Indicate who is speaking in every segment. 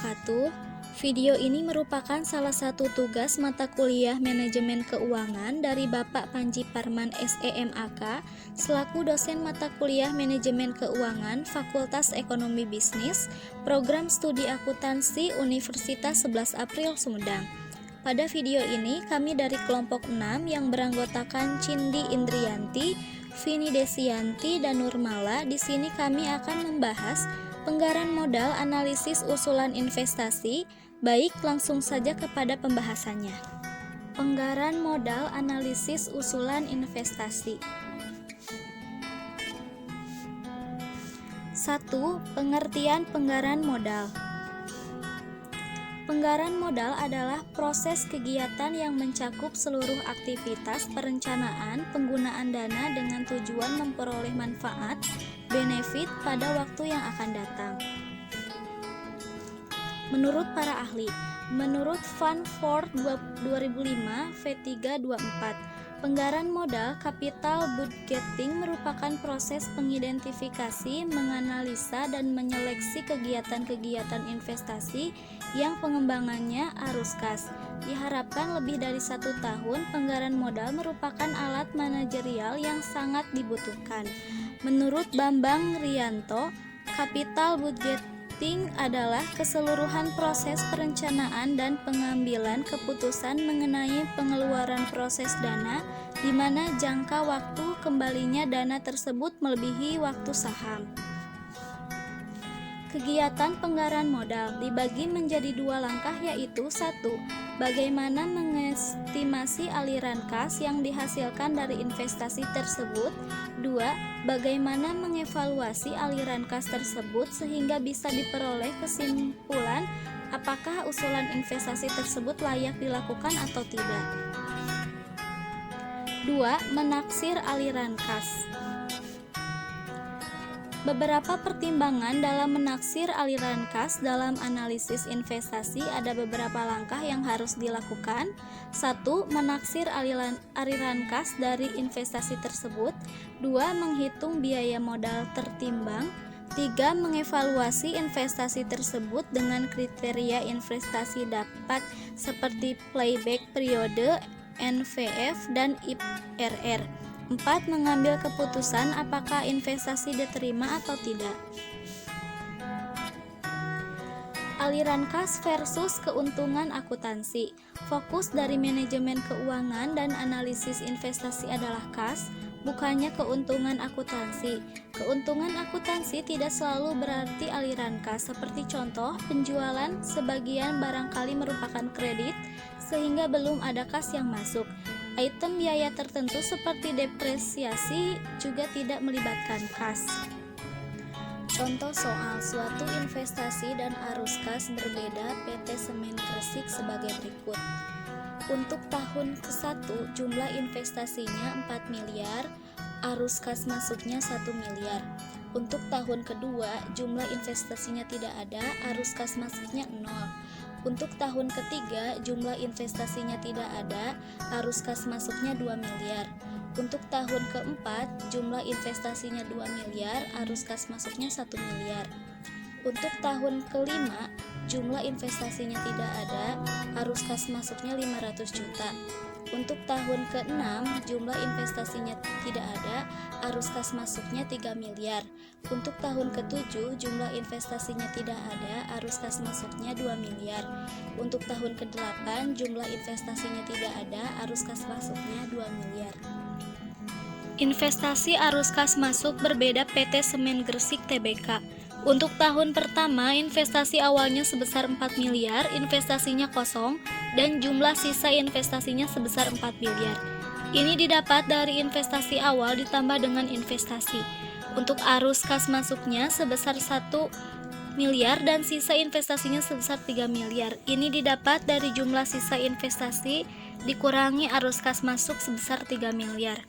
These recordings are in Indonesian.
Speaker 1: wabarakatuh. Video ini merupakan salah satu tugas mata kuliah Manajemen Keuangan dari Bapak Panji Parman SEMAK selaku dosen mata kuliah Manajemen Keuangan Fakultas Ekonomi Bisnis, Program Studi Akuntansi Universitas 11 April Sumedang. Pada video ini kami dari kelompok 6 yang beranggotakan Cindi Indrianti, Vini Desianti, dan Nurmala. Di sini kami akan membahas penggaran modal analisis usulan investasi. Baik, langsung saja kepada pembahasannya. Penggaran modal analisis usulan investasi. 1. Pengertian penggaran modal. Penggaran modal adalah proses kegiatan yang mencakup seluruh aktivitas perencanaan penggunaan dana dengan tujuan memperoleh manfaat, benefit pada waktu yang akan datang. Menurut para ahli, menurut Vanford 2005 V324, penggaran modal capital budgeting merupakan proses pengidentifikasi, menganalisa, dan menyeleksi kegiatan-kegiatan investasi yang pengembangannya arus kas. Diharapkan lebih dari 1 tahun, penggaran modal merupakan alat manajerial yang sangat dibutuhkan. Menurut Bambang Rianto, capital budgeting adalah keseluruhan proses perencanaan dan pengambilan keputusan mengenai pengeluaran proses dana, di mana jangka waktu kembalinya dana tersebut melebihi waktu saham. Kegiatan penggaran modal dibagi menjadi 2 langkah, yaitu 1. Bagaimana mengestimasi aliran kas yang dihasilkan dari investasi tersebut. 2. Bagaimana mengevaluasi aliran kas tersebut sehingga bisa diperoleh kesimpulan apakah usulan investasi tersebut layak dilakukan atau tidak. 2. Menaksir aliran kas. Beberapa pertimbangan dalam menaksir aliran kas dalam analisis investasi. Ada beberapa langkah yang harus dilakukan. 1. Menaksir aliran kas dari investasi tersebut. 2. Menghitung biaya modal tertimbang. 3. Mengevaluasi investasi tersebut dengan kriteria investasi dapat seperti payback periode, NVF, dan IRR. 4. Mengambil keputusan apakah investasi diterima atau tidak. Aliran kas versus keuntungan akuntansi. Fokus dari manajemen keuangan dan analisis investasi adalah kas, bukannya keuntungan akuntansi. Keuntungan akuntansi tidak selalu berarti aliran kas. Seperti contoh, penjualan sebagian barangkali merupakan kredit sehingga belum ada kas yang masuk. Item biaya tertentu seperti depresiasi juga tidak melibatkan kas. Contoh soal suatu investasi dan arus kas berbeda PT Semen Gresik sebagai berikut. Untuk tahun ke-1 jumlah investasinya 4 miliar, arus kas masuknya 1 miliar. Untuk tahun kedua jumlah investasinya tidak ada, arus kas masuknya 0. Untuk tahun ketiga jumlah investasinya tidak ada, arus kas masuknya 2 miliar. Untuk tahun keempat jumlah investasinya 2 miliar, arus kas masuknya 1 miliar. Untuk tahun kelima jumlah investasinya tidak ada, arus kas masuknya 500 juta. Untuk tahun ke-6 jumlah investasinya tidak ada, arus kas masuknya 3 miliar. Untuk tahun ke-7 jumlah investasinya tidak ada, arus kas masuknya 2 miliar. Untuk tahun ke-8 jumlah investasinya tidak ada, arus kas masuknya 2 miliar. Investasi arus kas masuk berbeda PT Semen Gresik Tbk. Untuk tahun pertama, investasi awalnya sebesar 4 miliar, investasinya kosong, dan jumlah sisa investasinya sebesar 4 miliar. Ini didapat dari investasi awal ditambah dengan investasi. Untuk arus kas masuknya sebesar 1 miliar dan sisa investasinya sebesar 3 miliar. Ini didapat dari jumlah sisa investasi dikurangi arus kas masuk sebesar 3 miliar.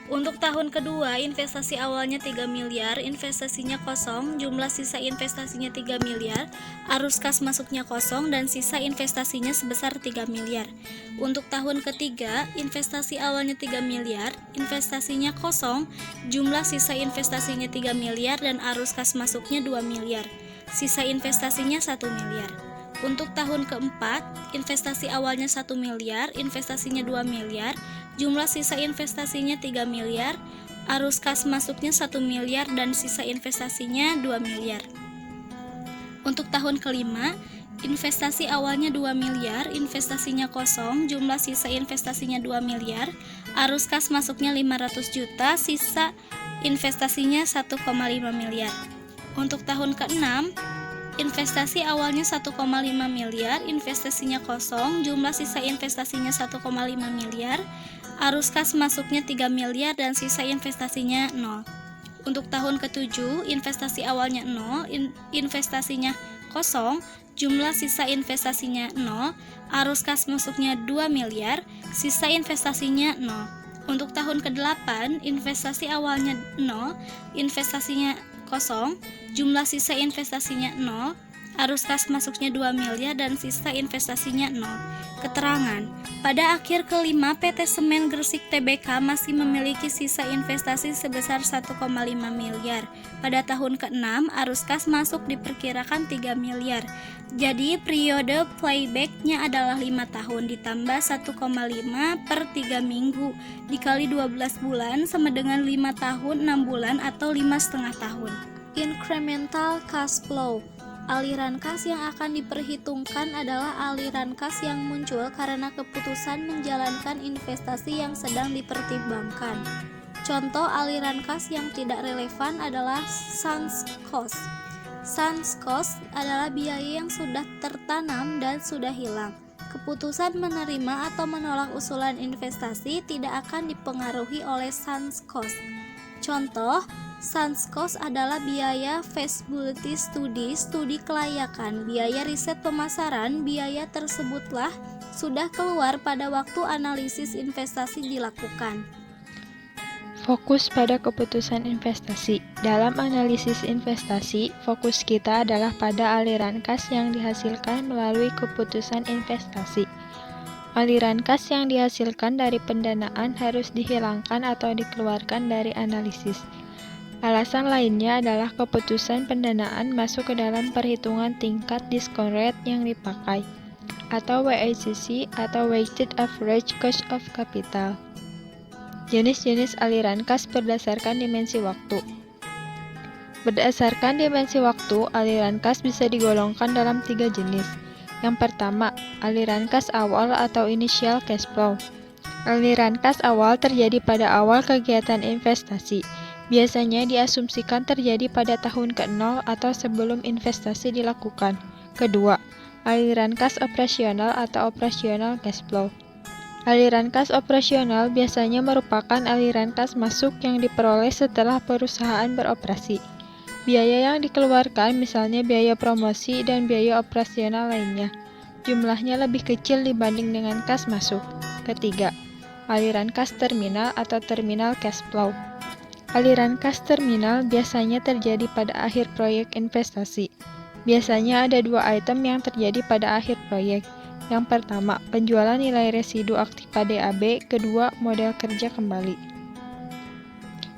Speaker 1: Untuk tahun kedua, investasi awalnya 3 miliar, investasinya kosong, jumlah sisa investasinya 3 miliar, arus kas masuknya kosong, dan sisa investasinya sebesar 3 miliar. Untuk tahun ketiga, investasi awalnya 3 miliar, investasinya kosong, jumlah sisa investasinya 3 miliar, dan arus kas masuknya 2 miliar. sisa investasinya 1 miliar. Untuk tahun keempat, investasi awalnya 1 miliar, investasinya 2 miliar, jumlah sisa investasinya 3 miliar, arus kas masuknya 1 miliar dan sisa investasinya 2 miliar. Untuk tahun kelima, investasi awalnya 2 miliar, investasinya kosong, jumlah sisa investasinya 2 miliar, arus kas masuknya 500 juta, sisa investasinya 1,5 miliar. Untuk tahun keenam, investasi awalnya 1,5 miliar, investasinya kosong, jumlah sisa investasinya 1,5 miliar, arus kas masuknya 3 miliar dan sisa investasinya 0. Untuk tahun ketujuh, investasi awalnya 0, investasinya kosong, jumlah sisa investasinya 0, arus kas masuknya 2 miliar, sisa investasinya 0. Untuk tahun ke-8, investasi awalnya 0, investasinya kosong, jumlah sisa investasinya 0, arus kas masuknya 2 miliar dan sisa investasinya 0. Keterangan, pada akhir kelima PT Semen Gresik Tbk masih memiliki sisa investasi sebesar 1,5 miliar. Pada tahun ke-6, arus kas masuk diperkirakan 3 miliar. Jadi periode playback-nya adalah 5 tahun ditambah 1,5 per 3 minggu dikali 12 bulan sama dengan 5 tahun 6 bulan atau 5,5 tahun. Incremental cash flow. Aliran kas yang akan diperhitungkan adalah aliran kas yang muncul karena keputusan menjalankan investasi yang sedang dipertimbangkan. Contoh aliran kas yang tidak relevan adalah sunk cost. Sunk cost adalah biaya yang sudah tertanam dan sudah hilang. Keputusan menerima atau menolak usulan investasi tidak akan dipengaruhi oleh sunk cost. Contoh, sunk cost adalah biaya feasibility study, studi kelayakan, biaya riset pemasaran. Biaya tersebutlah sudah keluar pada waktu analisis investasi dilakukan.
Speaker 2: Fokus pada keputusan investasi. Dalam analisis investasi, fokus kita adalah pada aliran kas yang dihasilkan melalui keputusan investasi. Aliran kas yang dihasilkan dari pendanaan harus dihilangkan atau dikeluarkan dari analisis. Alasan lainnya adalah keputusan pendanaan masuk ke dalam perhitungan tingkat diskon rate yang dipakai, atau WACC atau Weighted Average Cost of Capital. Jenis-jenis aliran kas berdasarkan dimensi waktu. Berdasarkan dimensi waktu, aliran kas bisa digolongkan dalam 3 jenis. Yang pertama, aliran kas awal atau initial cash flow. Aliran kas awal terjadi pada awal kegiatan investasi. Biasanya diasumsikan terjadi pada tahun ke-0 atau sebelum investasi dilakukan. Kedua, aliran kas operasional atau operational cash flow. Aliran kas operasional biasanya merupakan aliran kas masuk yang diperoleh setelah perusahaan beroperasi. Biaya yang dikeluarkan misalnya biaya promosi dan biaya operasional lainnya. Jumlahnya lebih kecil dibanding dengan kas masuk. Ketiga, aliran kas terminal atau terminal cash flow. Aliran kas terminal biasanya terjadi pada akhir proyek investasi. Biasanya ada 2 item yang terjadi pada akhir proyek. Yang pertama, penjualan nilai residu aktiva DAB, kedua, modal kerja kembali.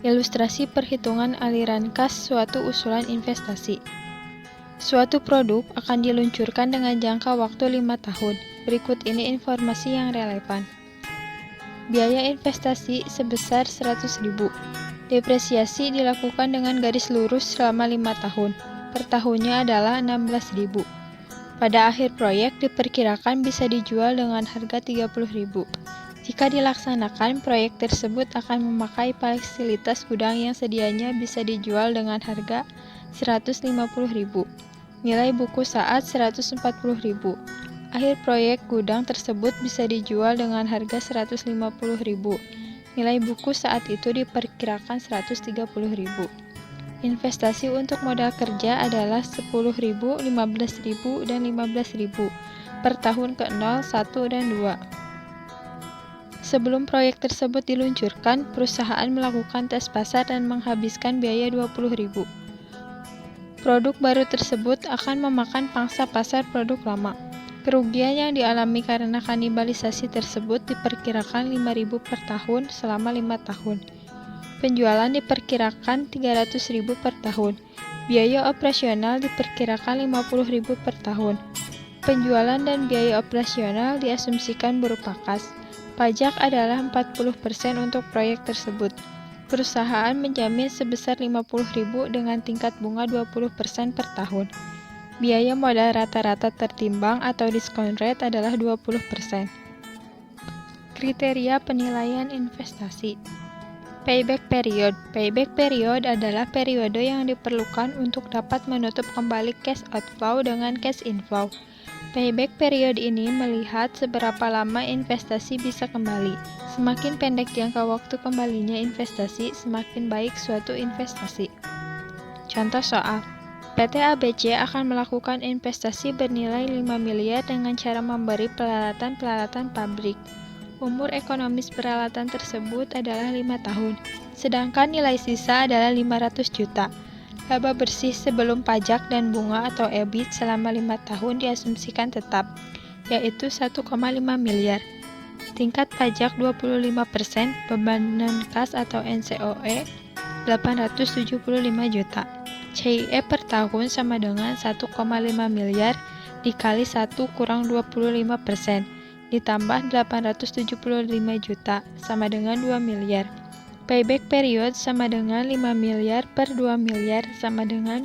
Speaker 2: Ilustrasi perhitungan aliran kas suatu usulan investasi. Suatu produk akan diluncurkan dengan jangka waktu 5 tahun. Berikut ini informasi yang relevan. Biaya investasi sebesar 100.000. Depresiasi dilakukan dengan garis lurus selama 5 tahun. Per tahunnya adalah 16.000. Pada akhir proyek diperkirakan bisa dijual dengan harga 30.000. Jika dilaksanakan, proyek tersebut akan memakai fasilitas gudang yang sedianya bisa dijual dengan harga 150.000. Nilai buku saat 140.000. Akhir proyek gudang tersebut bisa dijual dengan harga 150.000. Nilai buku saat itu diperkirakan 130.000. Investasi untuk modal kerja adalah 10.000, 15.000, dan 15.000 per tahun ke-0, 1, dan 2. Sebelum proyek tersebut diluncurkan, perusahaan melakukan tes pasar dan menghabiskan biaya 20.000. Produk baru tersebut akan memakan pangsa pasar produk lama. Kerugian yang dialami karena kanibalisasi tersebut diperkirakan 5.000 per tahun selama 5 tahun. Penjualan diperkirakan 300.000 per tahun. Biaya operasional diperkirakan 50.000 per tahun. Penjualan dan biaya operasional diasumsikan berupa kas. Pajak adalah 40% untuk proyek tersebut. Perusahaan menjamin sebesar 50.000 dengan tingkat bunga 20% per tahun. Biaya modal rata-rata tertimbang atau discount rate adalah 20%. Kriteria penilaian investasi. Payback period. Payback period adalah periode yang diperlukan untuk dapat menutup kembali cash outflow dengan cash inflow. Payback period ini melihat seberapa lama investasi bisa kembali. Semakin pendek jangka waktu kembalinya investasi, semakin baik suatu investasi. Contoh soal, PT ABC akan melakukan investasi bernilai 5 miliar dengan cara memberi peralatan-peralatan pabrik. Umur ekonomis peralatan tersebut adalah 5 tahun, sedangkan nilai sisa adalah 500 juta. Laba bersih sebelum pajak dan bunga atau EBIT selama 5 tahun diasumsikan tetap, yaitu 1,5 miliar. Tingkat pajak 25%, bebanan kas atau NCOE 875 juta. CIE per tahun sama dengan 1,5 miliar dikali 1 kurang 25%, ditambah 875 juta sama dengan 2 miliar. Payback period sama dengan 5 miliar per 2 miliar sama dengan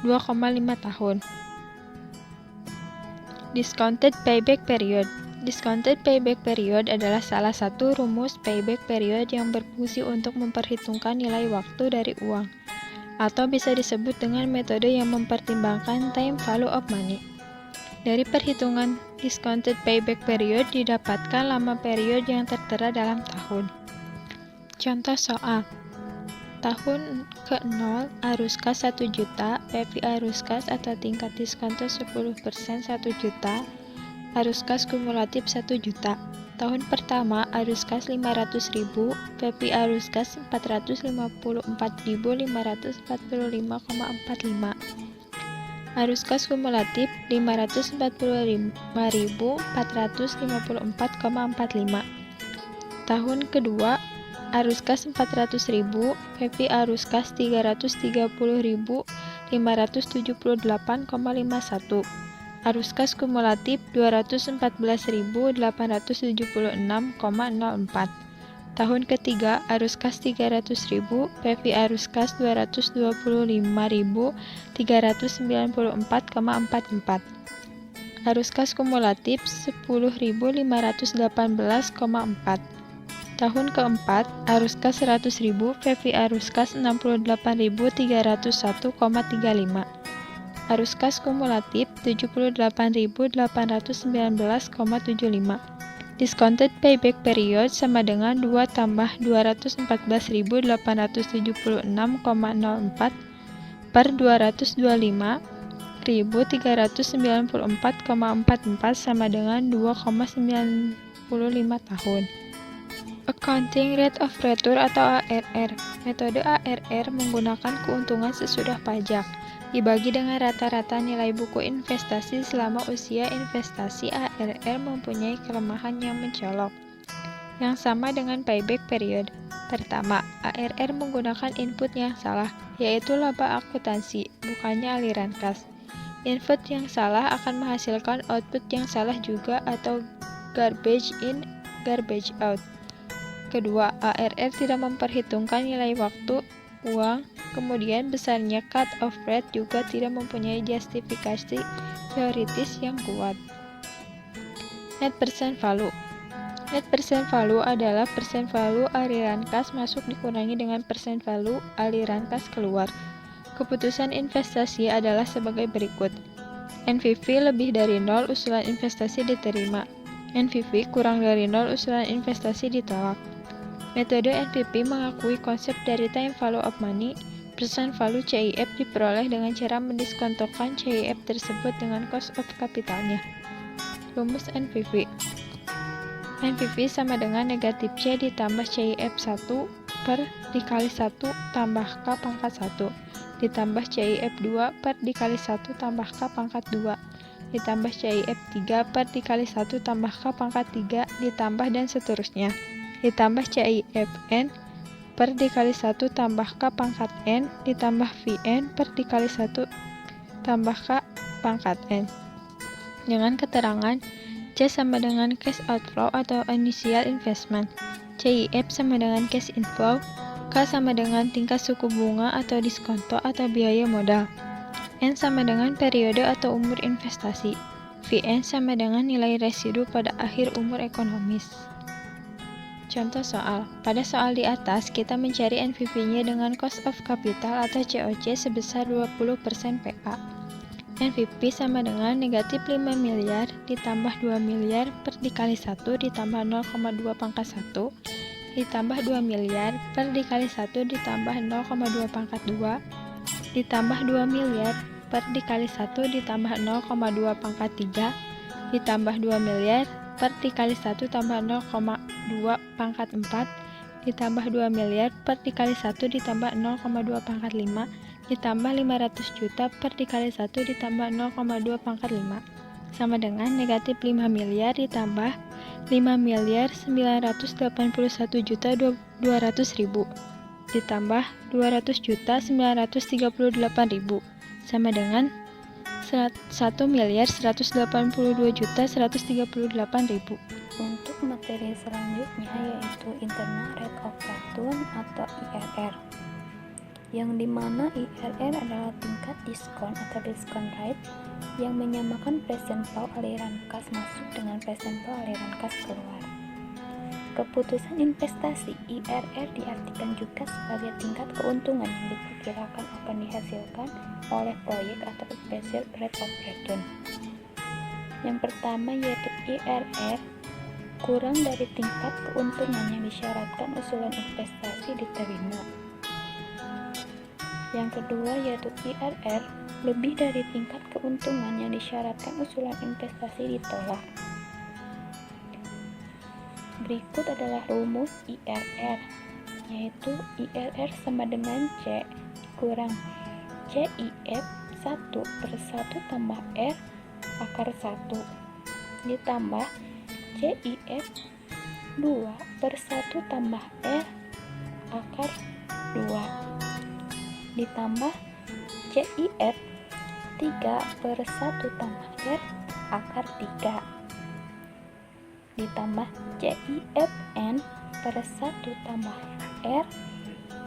Speaker 2: 2,5 tahun. Discounted payback period. Discounted payback period adalah salah satu rumus payback period yang berfungsi untuk memperhitungkan nilai waktu dari uang, atau bisa disebut dengan metode yang mempertimbangkan time value of money. Dari perhitungan discounted payback period didapatkan lama period yang tertera dalam tahun. Contoh soal, tahun ke-0 arus kas 1 juta, PV arus kas atau tingkat diskonto 10% 1 juta, arus kas kumulatif 1 juta. Tahun pertama arus kas 500.000, PV arus kas 454.545,45. Arus kas kumulatif 545.454,45. Tahun kedua arus kas 400.000, PV arus kas 330.578,51. Arus kas kumulatif 214.876,04. Tahun ketiga arus kas 300.000, PV arus kas 225.394,44. Arus kas kumulatif 10.518,4. Tahun keempat, arus kas 100.000, PV arus kas 68.301,35. Arus kas kumulatif 78.819,75. Discounted payback period sama dengan 2 tambah 214.876,04 per 225.394,44 sama dengan 2,95 tahun. Accounting Rate of Return atau ARR. Metode ARR menggunakan keuntungan sesudah pajak. Dibagi dengan rata-rata nilai buku investasi selama usia investasi, ARR mempunyai kelemahan yang mencolok, yang sama dengan payback period. Pertama, ARR menggunakan input yang salah, yaitu laba akuntansi, bukannya aliran kas. Input yang salah akan menghasilkan output yang salah juga atau garbage in, garbage out. Kedua, ARR tidak memperhitungkan nilai waktu, uang, kemudian besarnya cut-off rate juga tidak mempunyai justifikasi teoritis yang kuat. Net present value. Net present value adalah persen value aliran kas masuk dikurangi dengan persen value aliran kas keluar. Keputusan investasi adalah sebagai berikut. NPV lebih dari 0, usulan investasi diterima. NPV kurang dari 0, usulan investasi ditolak. Metode NPV mengakui konsep dari time value of money. Percent value CIF diperoleh dengan cara mendiskontokan CIF tersebut dengan cost of capitalnya. Rumus NPV. NPV sama dengan negatif C ditambah CIF 1 per dikali 1 tambah K pangkat 1 ditambah CIF 2 per dikali 1 tambah K pangkat 2 ditambah CIF 3 per dikali 1 tambah K pangkat 3 ditambah dan seterusnya ditambah CIF N per dikali 1 tambah K pangkat N ditambah Vn per dikali 1 tambah K pangkat N. Dengan keterangan C sama dengan cash outflow atau initial investment, CIF sama dengan cash inflow, K sama dengan tingkat suku bunga atau diskonto atau biaya modal, N sama dengan periode atau umur investasi, Vn sama dengan nilai residu pada akhir umur ekonomis. Contoh soal. Pada soal di atas, kita mencari NPV-nya dengan cost of capital atau COC sebesar 20% PA. NPV sama dengan negatif 5 miliar ditambah 2 miliar per dikali 1 ditambah 0,2 pangkat 1 ditambah 2 miliar per dikali 1 ditambah 0,2 pangkat 2 ditambah 2 miliar per dikali 1 ditambah 0,2 pangkat 3 ditambah 2 miliar per dikali 1 tambah 0,2 pangkat 4 ditambah 2 miliar per dikali 1 ditambah 0,2 pangkat 5 ditambah 500 juta per dikali 1 ditambah 0,2 pangkat 5 sama dengan negatif 5 miliar ditambah 5 miliar 981 juta 200 ribu ditambah 200 juta 938 ribu sama dengan 1 miliar 182 juta 138 ribu.
Speaker 3: Untuk materi selanjutnya yaitu internal rate of return atau IRR, yang dimana IRR adalah tingkat diskon atau discount rate yang menyamakan present flow aliran kas masuk dengan present flow aliran kas keluar. Keputusan investasi IRR diartikan juga sebagai tingkat keuntungan yang diperkirakan akan dihasilkan oleh proyek atau expected rate of return. Yang pertama yaitu IRR kurang dari tingkat keuntungan yang disyaratkan usulan investasi diterima. Yang kedua yaitu IRR lebih dari tingkat keuntungan yang disyaratkan usulan investasi ditolak. Berikut adalah rumus IRR, yaitu IRR sama dengan C kurang CIF 1 per 1 tambah R akar 1 ditambah CIF 2 per 1 tambah R akar 2 ditambah CIF 3 per 1 tambah R akar 3 ditambah CIF N per 1 tambah R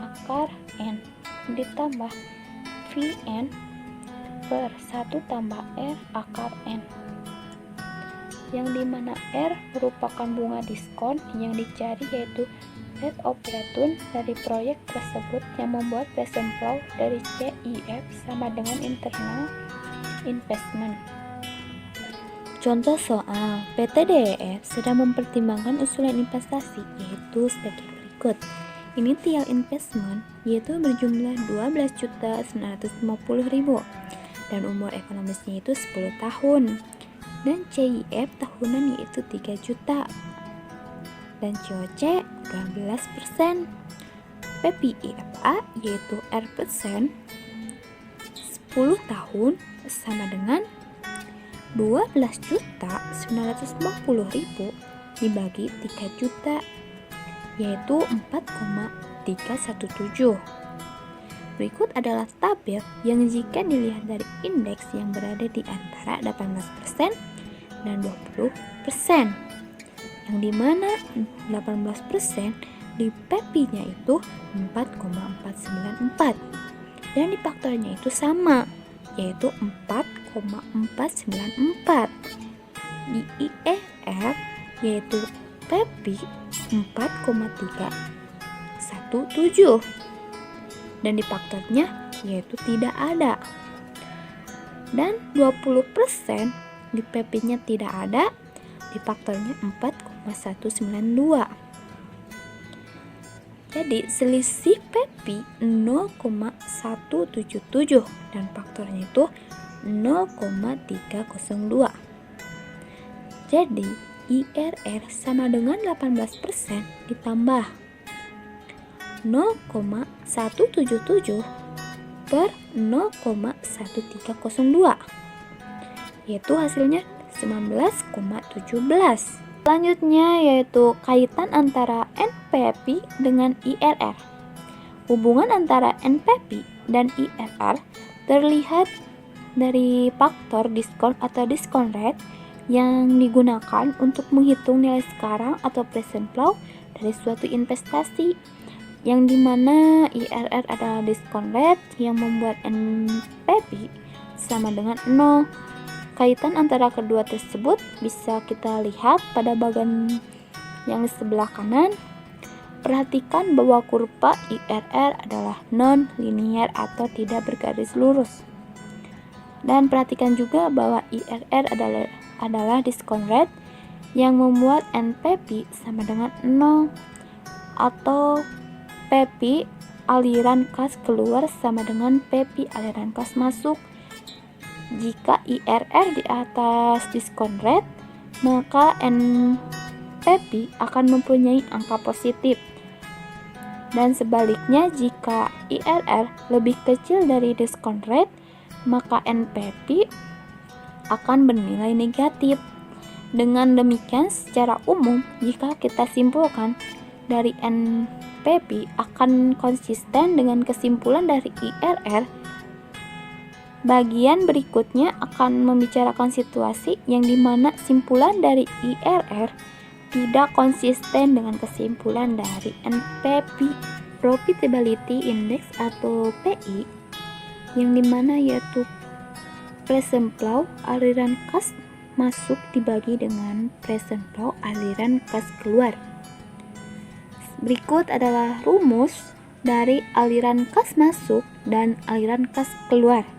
Speaker 3: akar N ditambah Vn per 1 tambah R akar N, yang dimana R merupakan bunga diskon yang dicari yaitu rate of return dari proyek tersebut yang membuat present flow dari CIF sama dengan internal investment.
Speaker 1: Contoh soal, PT DEF sedang mempertimbangkan usulan investasi yaitu sebagai berikut. Initial investment yaitu berjumlah 12.950.000 dan umur ekonomisnya itu 10 tahun. Dan CIF tahunan yaitu 3 juta. Dan COC 12%. PPIFA yaitu R% 10 tahun sama dengan 12.950.000 dibagi 3 juta yaitu 4,317. Berikut adalah tabel yang jika dilihat dari indeks yang berada di antara 18% dan 20%, yang dimana 18% di PP-nya itu 4,494 dan di faktornya itu sama yaitu 4,494. Di IRR yaitu PP 4,317 dan di faktornya yaitu tidak ada, dan 20% di PP-nya tidak ada, di faktornya 4,192. Jadi selisih PP 0,177 dan faktornya itu 0,302. Jadi IRR sama dengan 18% ditambah 0,177 per 0,1302 yaitu hasilnya 19,17. Selanjutnya yaitu kaitan antara NPV dengan IRR.
Speaker 3: Hubungan antara NPV dan IRR terlihat dari faktor diskon atau discount rate yang digunakan untuk menghitung nilai sekarang atau present flow dari suatu investasi, yang dimana IRR adalah discount rate yang membuat NPV sama dengan 0. Kaitan antara kedua tersebut bisa kita lihat pada bagian yang sebelah kanan. Perhatikan bahwa kurva IRR adalah non-linear atau tidak bergaris lurus. Dan perhatikan juga bahwa IRR adalah discount rate yang membuat NPV sama dengan 0, atau PV aliran kas keluar sama dengan PV aliran kas masuk. Jika IRR di atas discount rate, maka NPV akan mempunyai angka positif. Dan sebaliknya, jika IRR lebih kecil dari discount rate, maka NPV akan bernilai negatif. Dengan demikian, secara umum, jika kita simpulkan dari NPV akan konsisten dengan kesimpulan dari IRR, bagian berikutnya akan membicarakan situasi yang dimana simpulan dari IRR tidak konsisten dengan kesimpulan dari NPV. Profitability Index atau PI, yang dimana yaitu present flow aliran kas masuk dibagi dengan present flow aliran kas keluar. Berikut adalah rumus dari aliran kas masuk dan aliran kas keluar,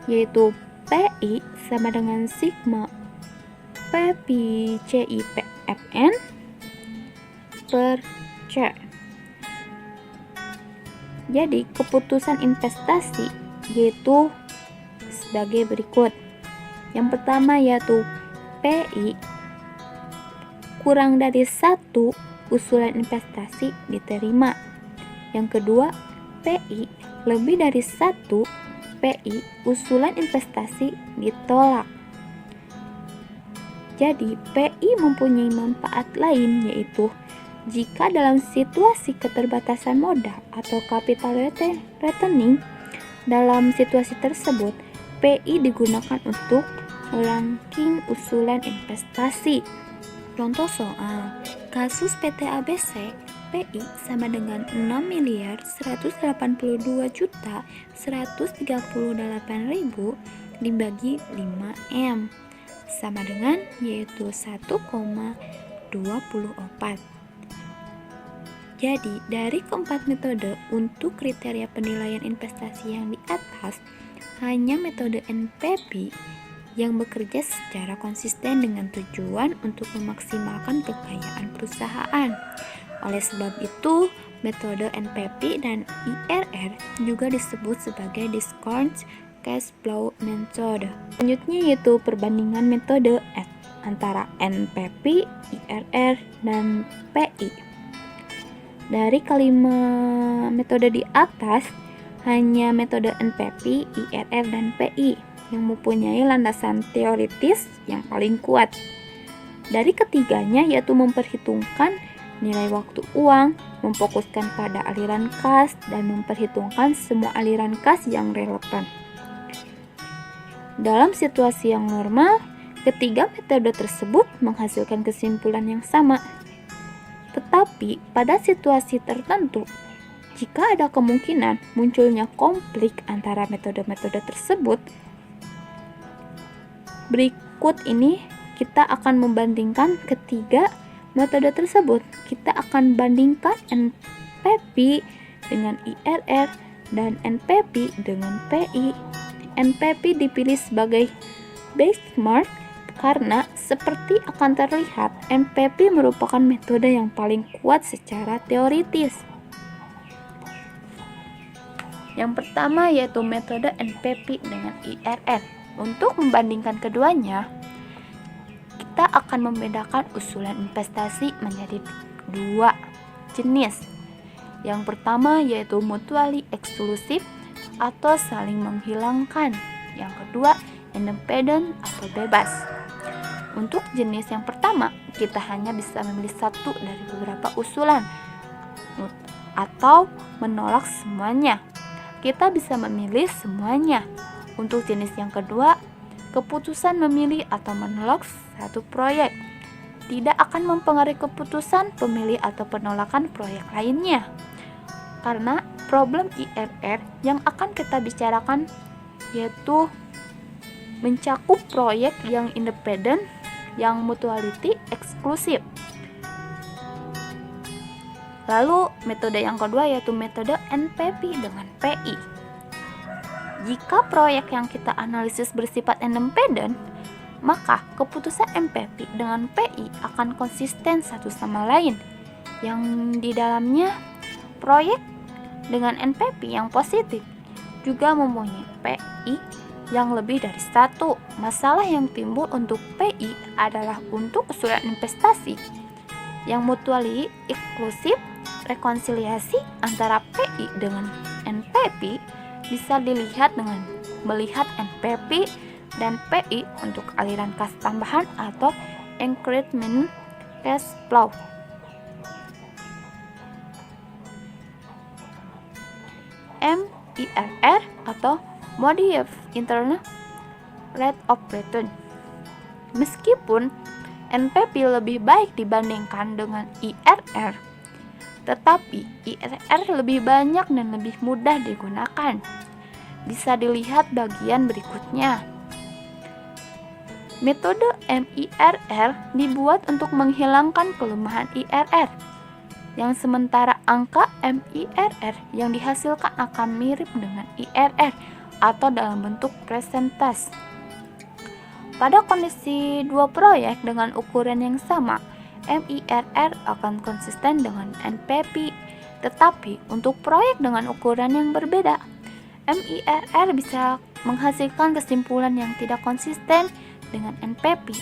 Speaker 3: yaitu PI sama dengan sigma PVCIPFN per C. Jadi keputusan investasi yaitu sebagai berikut. Yang pertama yaitu PI kurang dari 1 usulan investasi diterima. Yang kedua, PI lebih dari 1 PI usulan investasi ditolak. Jadi, PI mempunyai manfaat lain, yaitu jika dalam situasi keterbatasan modal atau capital retaining, dalam situasi tersebut, PI digunakan untuk ranking usulan investasi. Contoh soal, kasus PT ABC, PI sama dengan 6.182.138.000 dibagi 5M. Sama dengan yaitu 1,24. Jadi dari keempat metode untuk kriteria penilaian investasi yang di atas, hanya metode NPV yang bekerja secara konsisten dengan tujuan untuk memaksimalkan kekayaan perusahaan. Oleh sebab itu, metode NPV dan IRR juga disebut sebagai discount cash flow method. Selanjutnya yaitu perbandingan metode antara NPV, IRR, dan PI. Dari kelima metode di atas, hanya metode NPV, IRR, dan PI yang mempunyai landasan teoritis yang paling kuat. Dari ketiganya yaitu memperhitungkan nilai waktu uang, memfokuskan pada aliran kas, dan memperhitungkan semua aliran kas yang relevan. Dalam situasi yang normal, ketiga metode tersebut menghasilkan kesimpulan yang sama. Tetapi pada situasi tertentu, jika ada kemungkinan munculnya konflik antara metode-metode tersebut, berikut ini kita akan membandingkan ketiga metode tersebut. Kita akan bandingkan NPV dengan IRR dan NPV dengan PI. NPV dipilih sebagai benchmark karena seperti akan terlihat NPV merupakan metode yang paling kuat secara teoritis. Yang pertama yaitu metode NPV dengan IRR. Untuk membandingkan keduanya, kita akan membedakan usulan investasi menjadi 2 jenis. Yang pertama yaitu mutually exclusive atau saling menghilangkan. Yang kedua, independent atau bebas. Untuk jenis yang pertama, kita hanya bisa memilih satu dari beberapa usulan. atau menolak semuanya. Kita bisa memilih semuanya. Untuk jenis yang kedua, keputusan memilih atau menolak satu proyek tidak akan mempengaruhi keputusan pemilih atau penolakan proyek lainnya. Karena problem IRR yang akan kita bicarakan yaitu mencakup proyek yang independen, yang mutuality eksklusif. Lalu metode yang kedua yaitu metode NPP dengan PI. Jika proyek yang kita analisis bersifat independen, maka keputusan NPP dengan PI akan konsisten satu sama lain. Yang di dalamnya proyek dengan NPP yang positif juga mempunyai PI yang lebih dari satu. Masalah yang timbul untuk PI adalah untuk usulan investasi yang mutually eksklusif. Rekonsiliasi antara PI dengan NPP bisa dilihat dengan melihat NPP dan PI untuk aliran kas tambahan atau increment cash flow. MIRR atau Modified Internal Rate of Return. Meskipun NPP lebih baik dibandingkan dengan IRR, tetapi IRR lebih banyak dan lebih mudah digunakan. Bisa dilihat bagian berikutnya. Metode MIRR dibuat untuk menghilangkan kelemahan IRR, yang sementara angka MIRR yang dihasilkan akan mirip dengan IRR atau dalam bentuk persentase. Pada kondisi dua proyek dengan ukuran yang sama, MIRR akan konsisten dengan NPP, tetapi untuk proyek dengan ukuran yang berbeda, MIRR bisa menghasilkan kesimpulan yang tidak konsisten dengan NPP.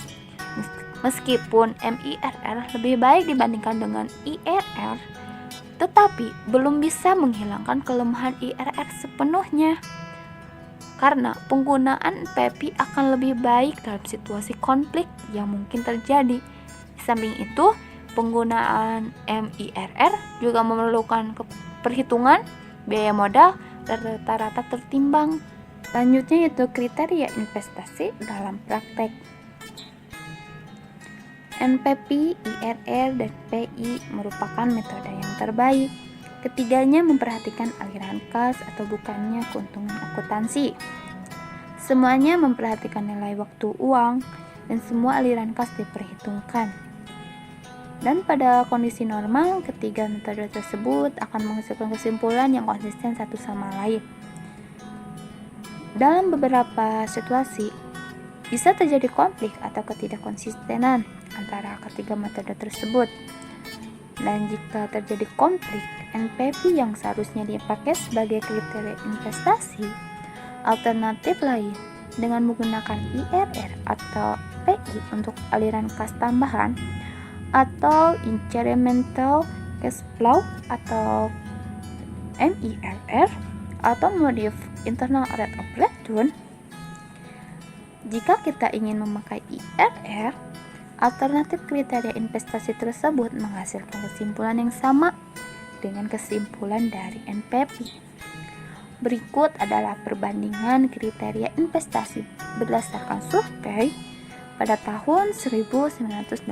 Speaker 3: Meskipun MIRR lebih baik dibandingkan dengan IRR, tetapi belum bisa menghilangkan kelemahan IRR sepenuhnya. Karena penggunaan NPP akan lebih baik dalam situasi konflik yang mungkin terjadi. Di samping itu, penggunaan MIRR juga memerlukan perhitungan biaya modal dan rata-rata tertimbang. Selanjutnya yaitu kriteria investasi dalam praktek. NPP, IRR, dan PI merupakan metode yang terbaik. Ketiganya memperhatikan aliran kas atau bukannya keuntungan akuntansi. Semuanya memperhatikan nilai waktu uang dan semua aliran kas diperhitungkan. Dan pada kondisi normal, ketiga metode tersebut akan menghasilkan kesimpulan yang konsisten satu sama lain. Dalam beberapa situasi, bisa terjadi konflik atau ketidakkonsistenan antara ketiga metode tersebut. Dan jika terjadi konflik, NPP yang seharusnya dipakai sebagai kriteria investasi, alternatif lain dengan menggunakan IRR atau PI untuk aliran kas tambahan, atau incremental cash flow atau MIRR atau Modified Internal Rate of Return. Jika kita ingin memakai IRR, alternatif kriteria investasi tersebut menghasilkan kesimpulan yang sama dengan kesimpulan dari NPP. Berikut adalah perbandingan kriteria investasi berdasarkan survei pada tahun 1984,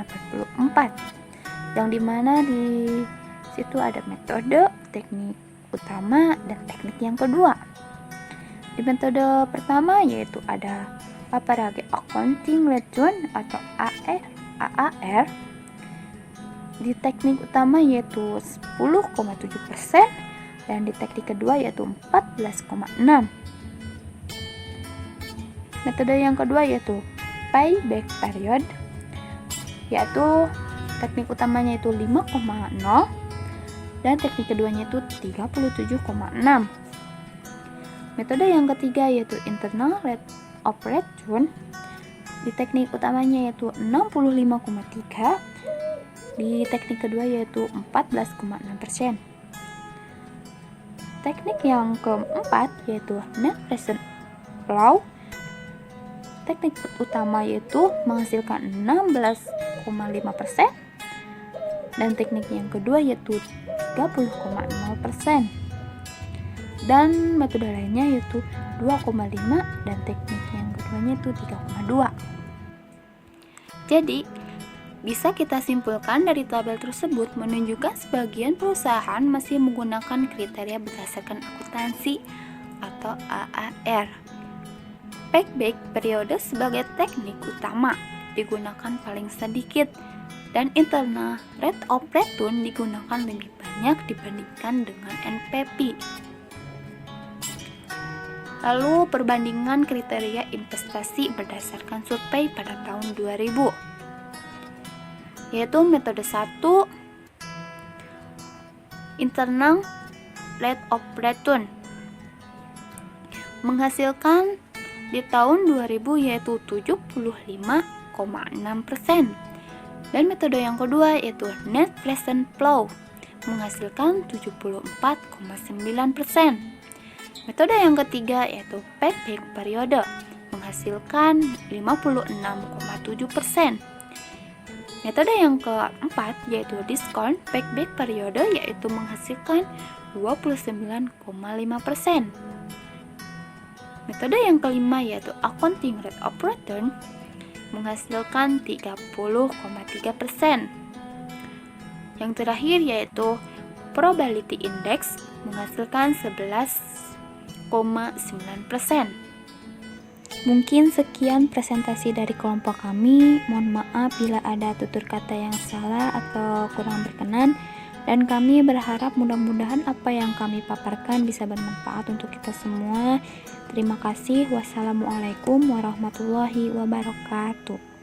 Speaker 3: yang dimana di situ ada metode, teknik utama, dan teknik yang kedua. Di metode pertama yaitu ada Average Accounting Return atau AAR. Di teknik utama yaitu 10,7% dan di teknik kedua yaitu 14,6%. Metode yang kedua yaitu Payback Period, yaitu teknik utamanya itu 5,0 dan teknik keduanya itu 37,6. Metode yang ketiga yaitu Internal Rate of Return. Di teknik utamanya yaitu 65,3, di teknik kedua yaitu 14,6%. Teknik yang keempat yaitu Net Present Flow. Teknik utama yaitu menghasilkan 16,5% dan teknik yang kedua yaitu 30,0%. Dan metode lainnya yaitu 2,5 dan teknik yang keduanya itu 3,2. Jadi, bisa kita simpulkan dari tabel tersebut menunjukkan sebagian perusahaan masih menggunakan kriteria berdasarkan akuntansi atau AAR. Payback periode sebagai teknik utama digunakan paling sedikit dan internal rate of return digunakan lebih banyak dibandingkan dengan NPV. Lalu perbandingan kriteria investasi berdasarkan survei pada tahun 2000, yaitu metode 1 internal rate of return menghasilkan di tahun 2000 yaitu 75,6%. Dan metode yang kedua yaitu net present flow menghasilkan 74,9%. Metode yang ketiga yaitu payback periode menghasilkan 56,7%. Metode yang keempat yaitu discount payback periode yaitu menghasilkan 29,5%. Metode yang kelima yaitu accounting rate of return menghasilkan 30,3%. Yang terakhir yaitu probability index menghasilkan 11,9%. Mungkin sekian presentasi dari kelompok kami. Mohon maaf bila ada tutur kata yang salah atau kurang berkenan, dan kami berharap mudah-mudahan apa yang kami paparkan bisa bermanfaat untuk kita semua. Terima kasih. Wassalamualaikum warahmatullahi wabarakatuh.